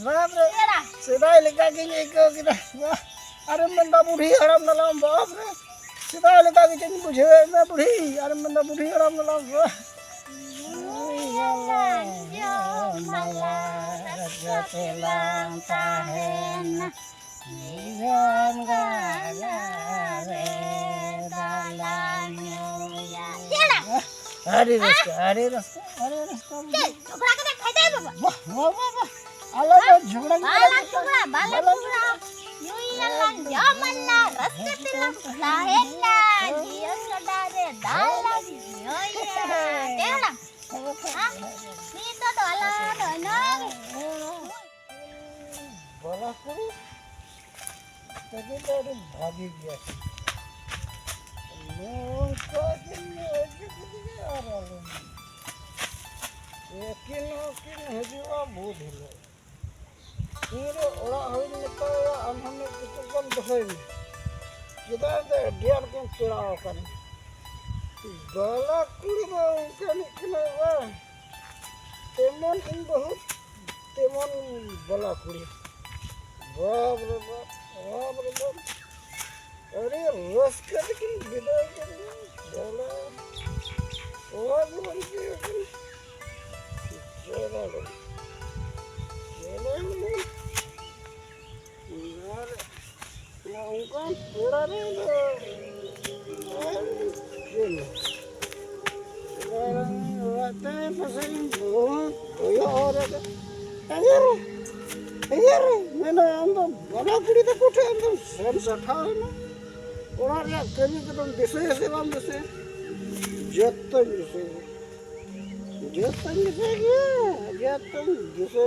बाप रे सिदाई लेका के एको किना अरे मंदा बुढ़ी हराम नलाम बाप रे सिदाई लेका के चन बुझे ना बुढ़ी अरे मंदा बुढ़ी हराम नलाम अरे रास्ता झगड़ा के खाते बाबा वाह वाह वाह आला झगड़ा बाला टुकड़ा युई नलन जामन्ना रस्तेला लाहेला जियो सदारे दाला योया तेला नी तो आला दोनो बोला करी तभी तो भागी गया लोग को दिन आ रहा लेकिन हजूआ बहुत हिलो फिर ओड़ा हुई निकल हमने कितन दफाई किधर से डियर के पेड़ा कर गला कुड़ी में उनका निकला हुआ तेमन इन बहुत तेमन बला कुड़ी बाप रे बाप अरे रस कर की विदाई कर बोला वो जीवन की चला लो यार ना उनका पूरा नहीं रहते हैं फसल बहुत और यार मैंने अंदर बना कुड़ी तो कुछ अंदर सेम सठा है ना और यार कभी तो तुम दिसे ऐसे बाम दिसे जत्तन दिसे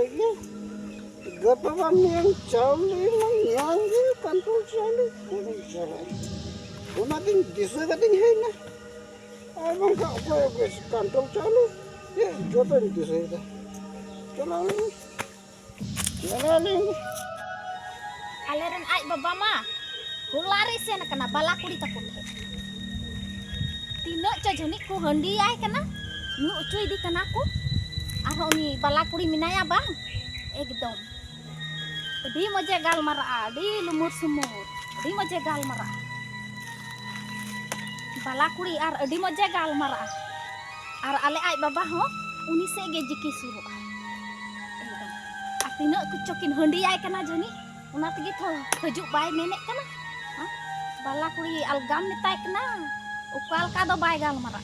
गतवान yang चावली yang कंट्रोल चावली चला उनातिन दिसे कतिन है ना emang का apa ya guys कंट्रोल चावली ये जोतन दिसे दा चला aleran ai baba mah hulari sen kana bala kuri takut he tino cho jani ku handi ai kana nu cuy di kana ku arho ni bala kuri minaya bang एकदम adi moje gal mara adi lumur sumur adi moje gal mara bala kuri ar adi moje gal mara ar ale ai baba ho uni se ge jiki suru एकदम atina kucokin handi ai kana jani una tegi tho hajuk bai menek kana bala kuri algam nitai kana ukal ka do bai gal mara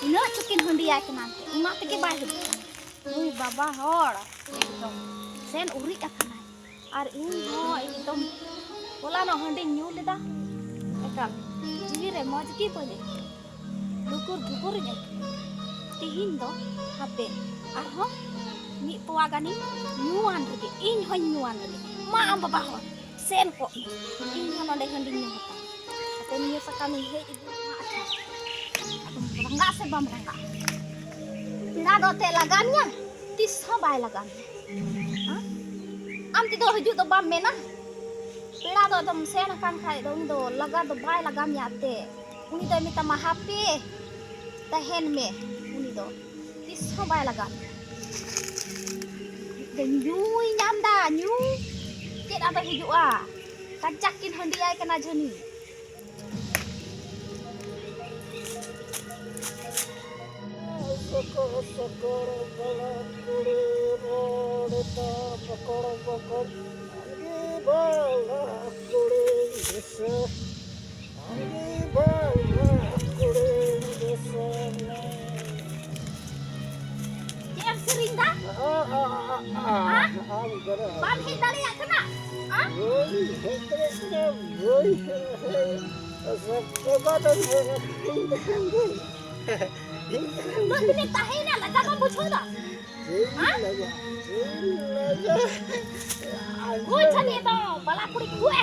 ina cukin handi ai kana una tegi bai hajuk ui baba hor एकदम sen uri akana ar in ho एकदम bola no handi nyu leda ekal jiwi re moj ki pone dukur ne tihin do hape ar ho mi tua gani nyuan rege in ho nyuan rege ma am baba ho sen ko in ho no de handi nyu hata ate ni sakami he ibu ma acha adum rangga se bam rangga pira do te lagannya tis ho bai lagan am ti do haju do bam mena pira do dom sen kan khai do laga do bai lagam ya te uni do minta ma happy ta hen me uni do tis ho bai lagan den nyui nyam da nyu ket apa hiju kacakin handi ai kana jani Sokor bala kuri rodeta pokor agi bala kuri desa Dia sering dah? Bam hindari ya kena? Mak ini tahin lah, lagi kamu coba. Gue cari itu, bala kuri gue,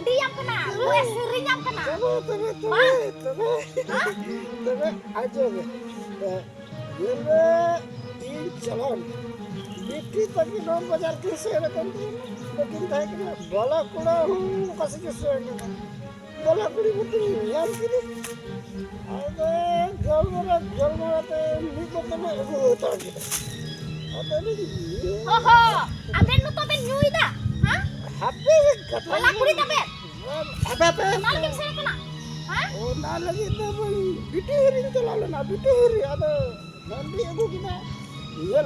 diam kena, gue sering yang kena. Aja, ini calon बिट्टी तक की 9 बाजार की सेर कर लेकिन था कि बला कुड़ा हूँ कैसे के सेर के बला कुड़ी बुटी यार की अबे जल मरा ते नी को तो मैं वो होता की अबे नी Oho, aben nu to ben nyui da. Ha? happy kata Bala kuri da ben. apa Kenal ke sini kena? Ha? oh na lagi तो बिट्टी हरी तो लालो ना बिट्टी हरी ada nanti aku kita iya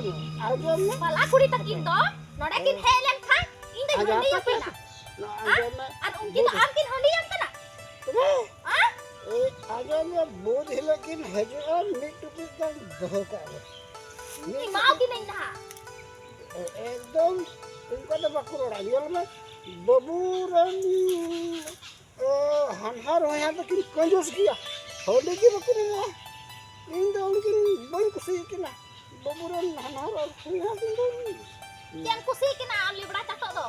aja ना Bala kuri ta kin do. Node kin helen kha. Ing da aja hondi apa ya pena. ना aja ना Ar unki to am kin hondi am kana. Ha? aja ना बोध है लेकिन हजूर मिट टुपी का धोखा है Ni mau kin nain da. एकदम उनका तो बकरोड़ा यल में बबूरन हनहार हो यहाँ तक कंजूस किया होली की बकरोड़ा इन दो उनकी बड़ी खुशी की ना बबूरन हनहार और यहाँ तक Yang kusi kena am libra tato do.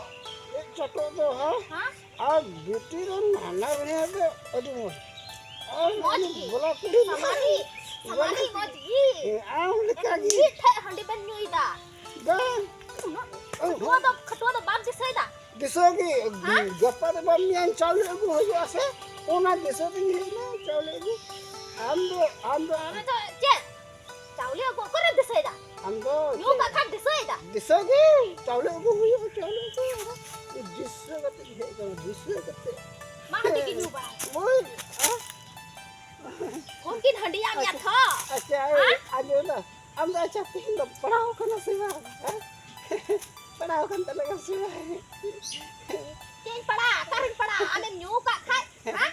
एक चटो तो है Ha? और बेटी रन हनहार हो यहाँ तक अदुम और Moji. बोला कुड़ी Samari. Samari moji. आम लिखा की Ni the hondi ben nyui da. गान Ketua do bam disai da. दिसोगी गप्पा तो बम यहाँ चावल एगो हो गया से ओना दिसो तो नहीं ना चावल एगो हम Ame to je. Chauli go kore disai da. Nyu ka khan disai da. दिसोगी चावल एगो हो गया चावल एगो दिसो करते है तो दिसो करते Ma hondi kin nyu ba. ओए Mungkin hondi am ya tho. अच्छा आज ना हम तो अच्छा तीन पढ़ाओ करना सेवा पढ़ाओ करना लगा सेवा Cing pada, karin pada, ane nyu ka khai. Ha?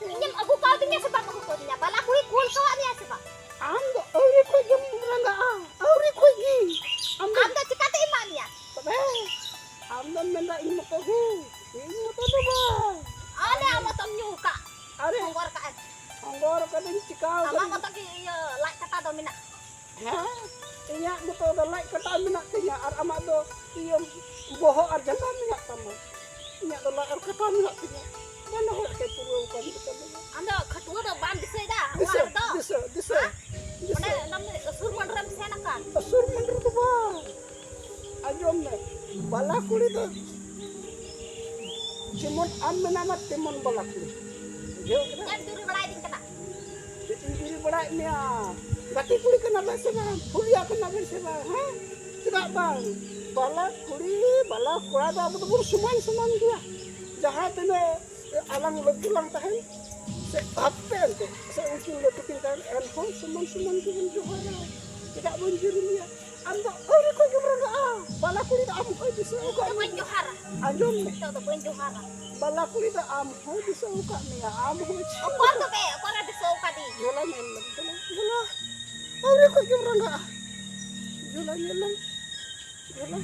Inyam agu kau dinya sebab agu kau dinya. Bala kuri kul kau ane sebab. हम तो और कोई जम रंगा और कोई की हम Am da cikate iman ya. हम तो मेरा इन तो बा Ane am tom nyu ka. अरे Ngor ka. Angor कदिन चिकाओ Ama mo to ki like kata do mina. हां इnya betul द लाइक कटा मिना तिnya ar ama do ieu boho ar jangka minak tama inya do laik ar kata minak tinya mana ho ke puru kan betul Anda ketua do bam disai da. bisa War do. bisa Ane nam sur mandram sena kan. असुर मंदिर तो बा ajom ne bala kuri to jemon am menama temon bala kuri jo kena Jam duri balai din kana. diri bड़ा niya gati kuri kena bese ba fulia kena bese ba ha tidak bang bala kuri bala kura da abu tu suman dia jahat ne alang letulang tahan se apa ente se ukin letukin tahan elhon suman tu johara tidak bunjur niya anda ori ko gimana bala kuri da am ko bisa Ko ben johara. ajom ne To do ben johara. bala kuri da am ko bisa uka niya am ko Ko to be, ko ra disau ka di. Jola nyelam, jola. Aure ko kyun ranga? Jola nyelam, jola.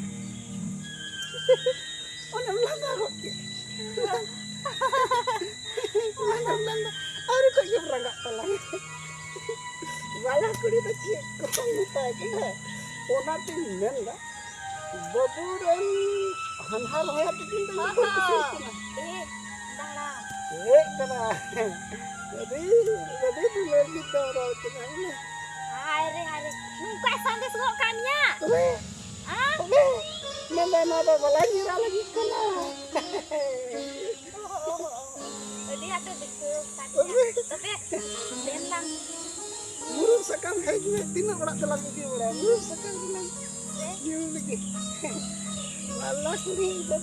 Ona langa ko. Langa. Aure ko kyun ranga pala. Wala kuri ta chi ko muta ke na. Ona tin menga. Baburan hanhal hoya tin ta ko ko. Eh, dara. Kana. Jadi dulu kita orang kenal. Hai. Nung ka sampai suka kanya. Oke. Ah? Oke. Nanda lagi kena. Jadi ada disau kanya. Tapi den lang. Burung sekam hai juga tina orang telah di orang. Burung sekam bilang. Dia lagi. Malah kuri itu.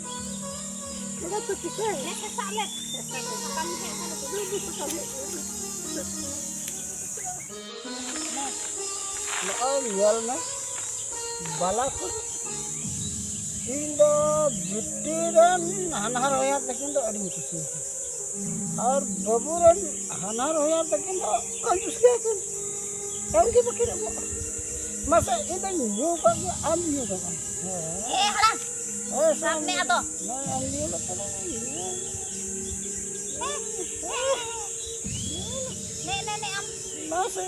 Kita tuh kita. Ne sa salet. Kami hai sana. Burung sekam. Nah, nyal na. Balak. Indo butiran hanhar hoya lekin तो अड़ी खुशी और बबूरन hanhar hoya lekin तो कंजूस क्या कर उनकी बकरी masa itu new kan am new kan Eh, halang. eh Sampai ato. nah am new lah kan Ne am. masa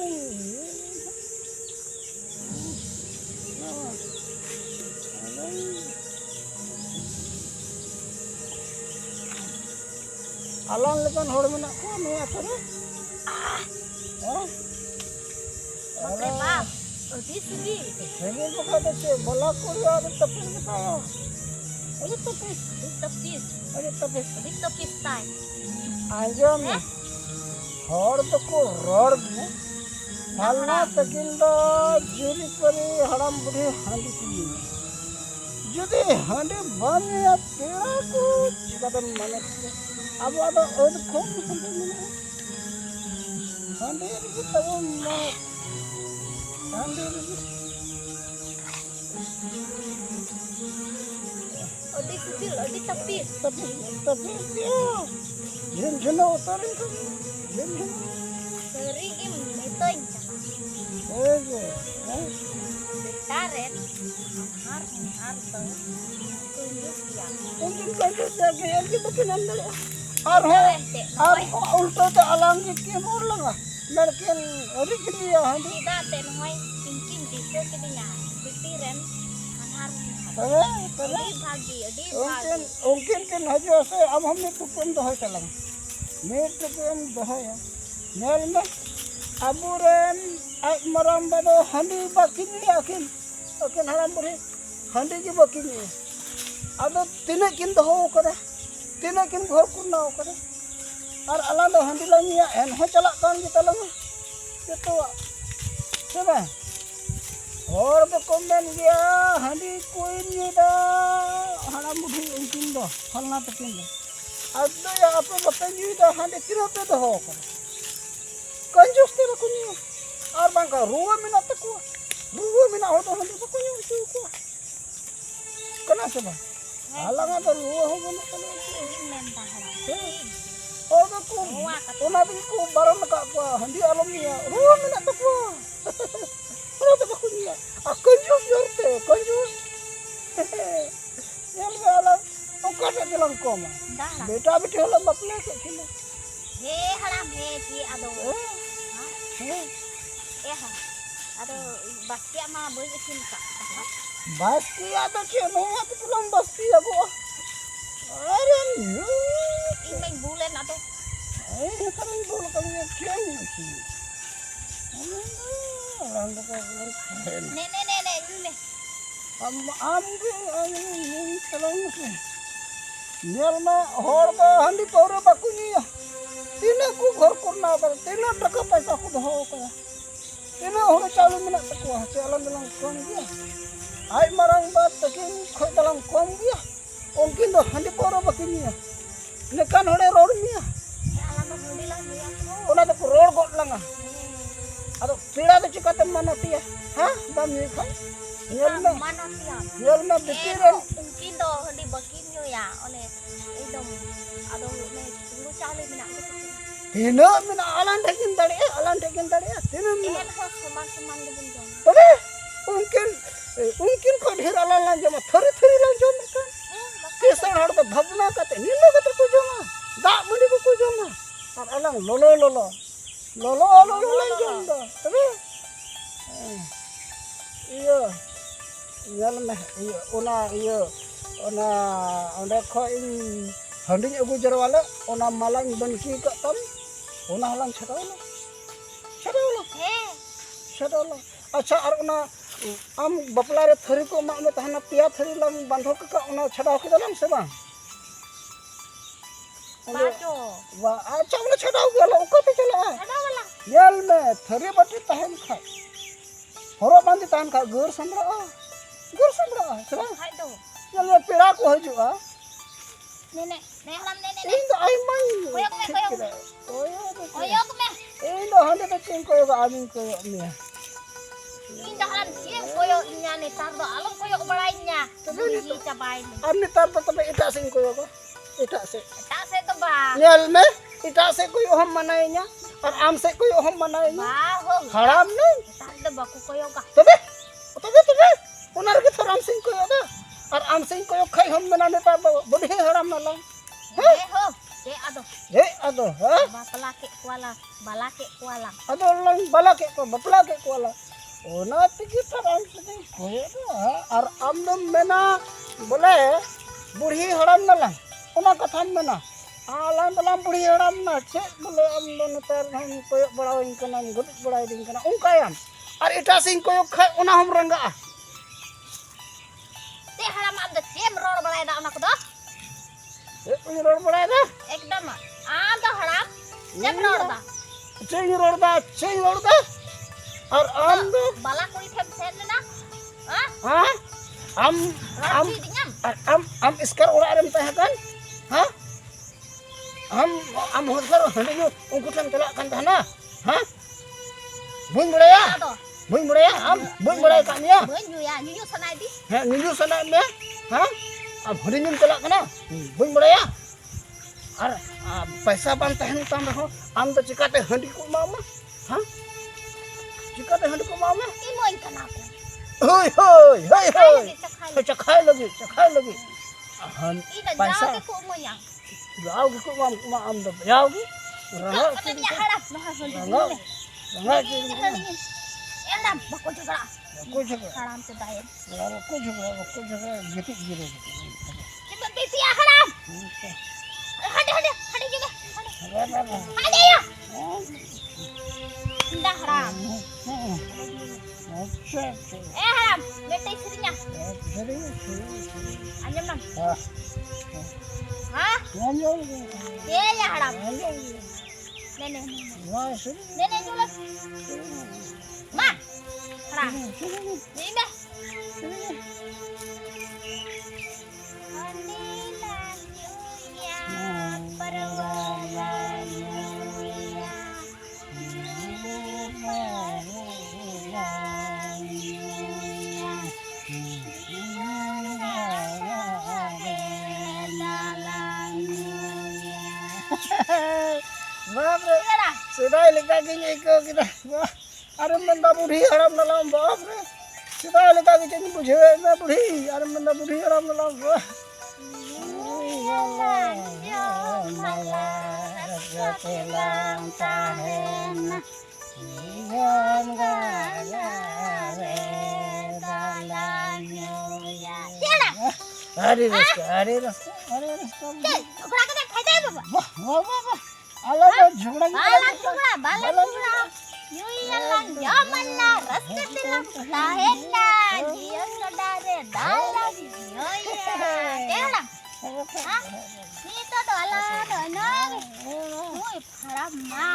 alang lekan hor menak ko ni apa ni Bakre bab. Adi segi. Ini bukan ada bola kuliah ada tepis kita. Ada tepis, Tepis. ada tepis. Adi tepis tay. Aja nih. Hor तो को road में हालना तकिंदा जुरी परी हड़म बुढ़े हांडी की जुदी हांडी बाने या तेरा को चिकादन माने अब आदा ओद खोम हांडी री तब मा हांडी री Adi kecil, adi tepis. tapi dia jin jino utarin kan jin jino Sering im metoy. oke Karet. Har to. Tunjuk ya. mungkin kan jadi yang kita kenal dulu arho arho ulta ta alang ki mulang ah merken origin ya handi Tidak ten hoy tingkin dise kedinya. Pitiren har. tere Adi bagi, adi mungkin bagi. mungkin kan hajo se अब हमने तुपन दहो चला मैं तुपन दहो या nail में aburen ay maram bado handi bakini akin akin haram buri handi ki bakini ado tine kin doho kada tine kin ghor kunna kada ar ala do handi lanya en ho chalak kan kita lama itu coba और तो comment गया हंडी कोई नहीं दा हड़ा मुठी उनकिन दो फलना तकिन दो अब तो या आप बताइए दा हंडी किरो पे दो हो कर कंजूस तेरा कुनी और बांका रुआ मिना तको रुआ मिना हो तो हंडी को यूं को कना से बा हालांगा तो रुआ हो बना कना Menta haram. और तो को ओना भी को बारन का हंडी आलम निया रुआ मिना तको Orang tu aku ni, konjus jorte, konjus. Yang alam, orang tak jalan koma. Dah lah. Beta beti alam bapla ke kena. He haram he ki ado. Ha? Ado baskia ma boy isin ka. Basti ada cino, aku pulang basti aku. Are ni. Imay bulan ado. Kami boleh kami kian ni. Orang tu kan. Ne. Kalau ni. Nyal ma hor ba handi paure bakunya. Tina ku ghor kurna kar tina taka paisa ku doho kar. Tina hor chalu mina takwa chalan dalam kom dia. Ai marang ba takin khoi dalam kom dia. Ongkin do handi paure bakunya. Nekan hore road mia. Alam ma hudi lang dia. Ona to road got langa. Ado pira to chikate manatia. Ha ba mi khai. Mana siap? Nyal ma bitiran. Mungkin do hudi bakin yo ya. Oleh idom ado me lu chale mina. Tina mina alan takin tadi. Tina mina. En ho seman dibun jom. Tapi mungkin kau ढेर alan lanjam, three lanjam kan. Kisan hard to bhavna kate, nilo kate ko joma, da mani ko joma. Ar alang lolo lanjam da. Tapi iya, nyal meh iya ona onde ko in handing agu jarwala ona malang banki ka tam ona halang chadawla. Chadawla. अच्छा और उना आम बपला रे थरी को मा में तहना पिया थरी lump बांधो का उना छडाव के दलम से बा Bajo. वा अच्छा उना छडाव गेला ओकते चला Ada wala. येल में थरी बटी तहन खा हरो बांधी तहन खा गुर संबड़ा चला Hai do. येल में पेड़ा को हजुआ Ne haram ne. इन तो आई माई Oyok me. इन तो हंडे तो चिंग को आदमी को में Indah haram siang koyo nya ne tardo alam koyo barainya. Biji cabai ni. अब नितार तो तबे इटा सिंग को इटा से Tak se to ba. न्याल में इटा से कोई हम मनाएगा और आम से कोई हम मनाएगा Baho. हराम नहीं Tardo ba ko koyo ka. तबे उनार के थोड़ा आम सिंह को यादा और आम सिंह को खाई हम मनाने पर बड़े हराम ना लो Ho. De ado. ये अदो हाँ Ba pelake kuala, balake kuala. अदो लंग बला के को बपला के को वाला ओना तिकी थोड़ा आम सिंह को यादा और आम दम मना बोले बूढ़ी हराम ना लंग उना कथा मना आलाम बलाम बूढ़ी हराम ना छे बोले आम दोनों तर हम कोई बड़ा इनका ना गुट बड़ा इनका ना उनका याम और इटा सिंह कोयो खाय ओना हम रंगा ते हराम आम द चेम रोड बड़ाय दा ओना को दो ए रोड बड़ा दा एकदम आम द हराम चेम रोड दा चेंग रोड दा और आम दो बाला कोई ठेम सेन ना हां am iskar orang ada teh kan ha am hoskar hande ungku tan telak kan tahna ha buing budaya am buing budaya kan ya nyu sanai di ha nyu sana me ha am hande nyum telak kana buing budaya ar paisa ban tahan tam raho am to cikate handi ko mama ha cikate handi ko mama imoin kana ko hoi cakai lagi ida jauh ke ko moyang jauh ke ko am da jauh ke rangga ya harap no ha rangga endam bako juga haram se dayen ko juga gitu coba tisi ya haram hade juga hade ya indah haram haram betai serinya anjam nam ha ye ya haram nene dulu ma haram ini dah Bapak, sudah ilikah gini kita. Aram benda budi aram dalam bapak. Sudah ilikah gini bujhe na budi aram benda budi aram dalam bapak. Hari raska. झगड़ा के खाई दे बाबा वाह अलग झगड़ा yuyalan jamanna raskatilam lahena dia saudare dalam yuya ha ni to dala dana oi haram ma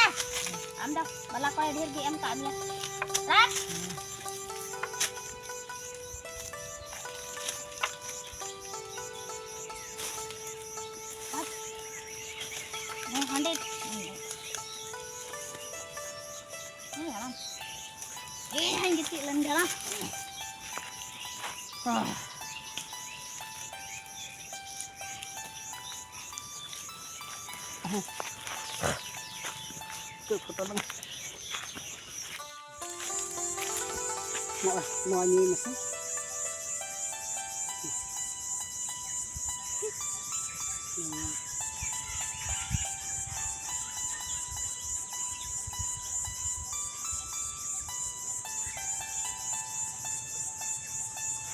dah am dah bala ko ढेर ge am ka am rak handit yang gitu lang dalam mau nyanyi masih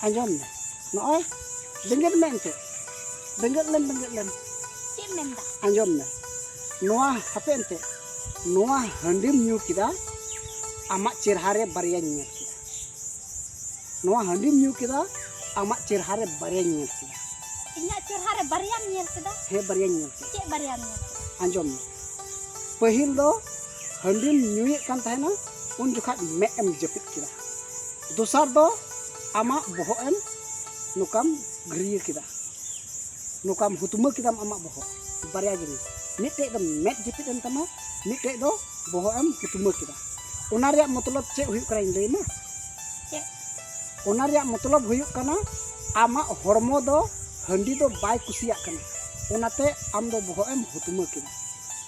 anjom noy dengar mente dengar len cimenda anjom na noa hape ente noa handim nyu kida amak cirhare barya nyet kida noa handim nyu kida amak cirhare barya nyet kida inya cirhare barya nyet kida he barya nyet ce barya nyet anjom pahil do handim nyuye kan tahena un jukhat me em jepit kida dosar do amak bohoem nukam geriye kita nukam hutuma kita amak boho barya gini nite do met jepit entama nite do bohoem hutuma kita onar ya matlab che huyuk kana indai ma che onar ya matlab huyuk kana amak hormo do handi do bai kusiyak kana onate am do bohoem hutuma kita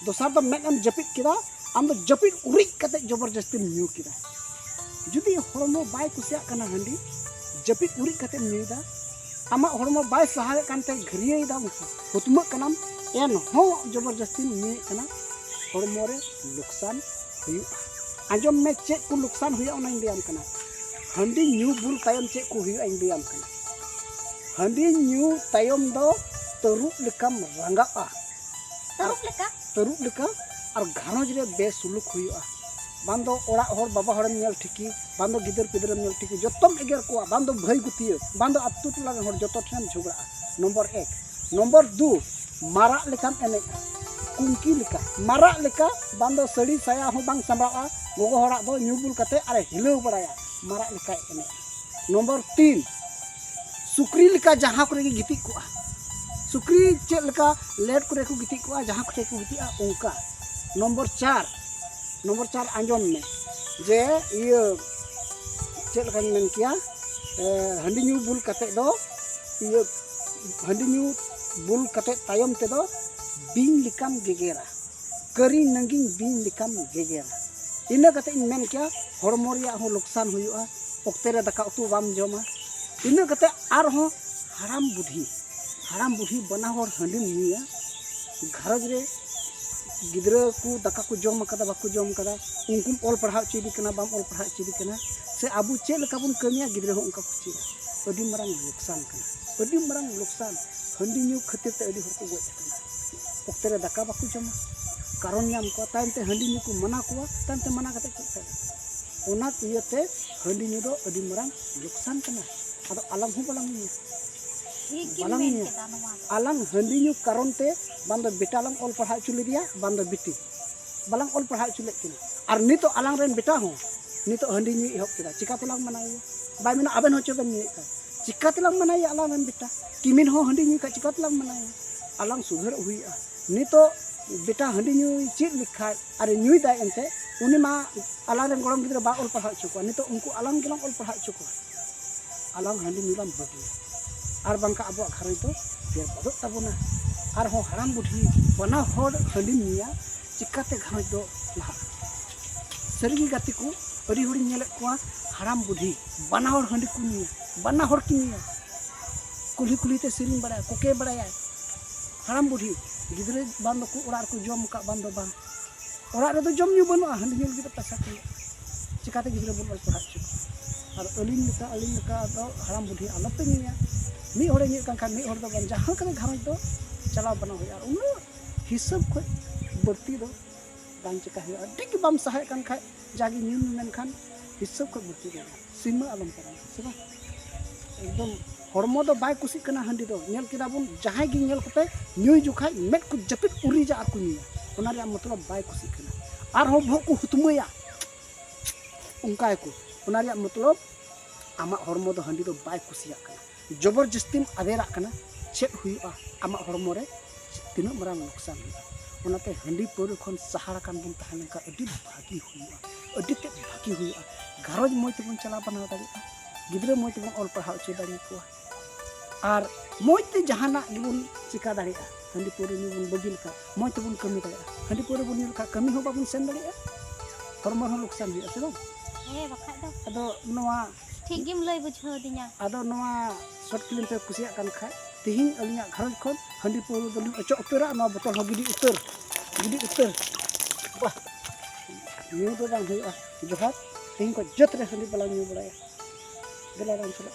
dosar do met am jepit kita am do jepit urik kate jobardasti nyu kita judi hormo bai kusiyak kana handi jepit urik kate nyuida amak hormo bai sahawe kante geriye da hutuma kanam en ho jobardasti nyue kana hormo re nuksan huyu anjom me cek ku nuksan huyu ona indiam kana handi nyu bul tayom cek ku huyu indiam kana handi nyu tayom do teruk lekam rangga teruk leka ar ghanoj re besuluk huyu'a bando orak hor baba horem nyel thiki bando gider pider nyel thiki jotom eger koa bando bhai gutiye bando attu tula hor joto than jhugra nomor 1 nomor 2 marak lekan ene kungki leka marak leka bando sari saya ho bang samra'a gogo horak do nyubul kate are hilau baraya marak leka ene nomor 3 sukri leka jaha kore gitik koa sukri cek leka let kore ku gitik koa jaha kore ku gitia ongka nomor 4 anjom me je iya cek leka men kia handi nyubul kate do iya handi nyubul kate tayom te do bing likam gegera kari nanging bing likam gegera ina kate in men kia hormo reya ho loksan huyu'a okte re daka utu bam joma ina kate ar ho haram budhi bana hor handi niya gharaj re gidra ku daka ku jom kada baku jom kada unkum ol parha chidi kana bam ol parha chidi kana se abu che leka bun kamiya gidra ho unka ku chida adi marang loksan handi nyu khatir te adi hor ku goj kana okte re daka baku joma karon nyam ko time te handi nyu ku mana kuwa time te mana kate chek kada ona tiyate handi nyu do adi marang loksan kana ado alang hu balang ni alang handi nyu karon te bando beta lang ol parha chuli dia bando biti balang ol parha chule kina ar nito alang ren beta ho nito handi nyu ihop kida chika tulang manai bai mina aben hocho ben ni ka chika tulang manai alang ren beta kimin ho handi nyu ka chika tulang manai alang sughar huia nito beta handi nyu chit likhai are nyu dai ente uni ma alang ren gorom gidra ba ol parha chuko nito unku alang gilang ol parha chuko alang handi nyu lam bagi ar bangka abu akhar itu biar bodok tabuna ar ho haram budhi bana hor handi niya chikate ghanoj do laha sergi gatiku adi hori nyelek kuwa haram budhi bana hor handi ku niya bana hor ki niya kuli te siring badaya koke badaya haram budhi gidre bando ku orar ku jom ka bando bang orar re do jom nyu banua handi nyu gitu pasak chikate gidre bon ol parha chu ar alin leka do haram budhi alope niya mi hore ni kan mi hor do ban jaha kane ghanoj do चलाव बना हुआ उन हिसाब को बढ़ती दो बांग चिका हुआ ठीक बम सहाय kan खाय जागी न्यून मेन खान हिसाब को बढ़ती दो सीमा आलम पर सेबा एकदम हरमो दो बाय कुसी कना हंडी दो नेल किदा बुन जहाय गी नेल कोते न्यूय जुखाय मेट को जपित उरी जा आर को न्यूय ओना रे मतलब बाय कुसी कना आर हो भो को हुतमया उनकाय को ओना रे मतलब आमा हरमो दो हंडी दो बाय कुसिया कना जबरदस्ती आदेरा कना चेक हुआ आमा हरमो रे तिना मरांग नुकसान ओनाते हंडी पौरे खन सहारा कान बुन तहन का अडी भागी हुआ अडी ते भागी हुआ घरज मोय तबन चला बना दाड़ी गिदरे मोय तबन ऑल पढ़ाव चे दाड़ी को आर मोय ते जहाना गिबुन चिका दाड़ी हंडी पौरे नि बुन बगिल का मोय तबन कमी दाड़ी हंडी पौरे बुन का कमी हो बाबुन सेन दाड़ी हरमो हो नुकसान हुआ से हे बखा दो अदो नोवा ठीक गिम लय बुझो दिया अदो नोवा शॉर्ट फिल्म पे कुसिया कान खाय तिहिं अलिया घरज खन हंडी पौरे दलिं अचो उतरा ना बोतल हो गिडी उतर वाह न्यू तो बांग हुआ जोहार तिहिं को जत रे हंडी बला न्यू बड़ाया गला राम चला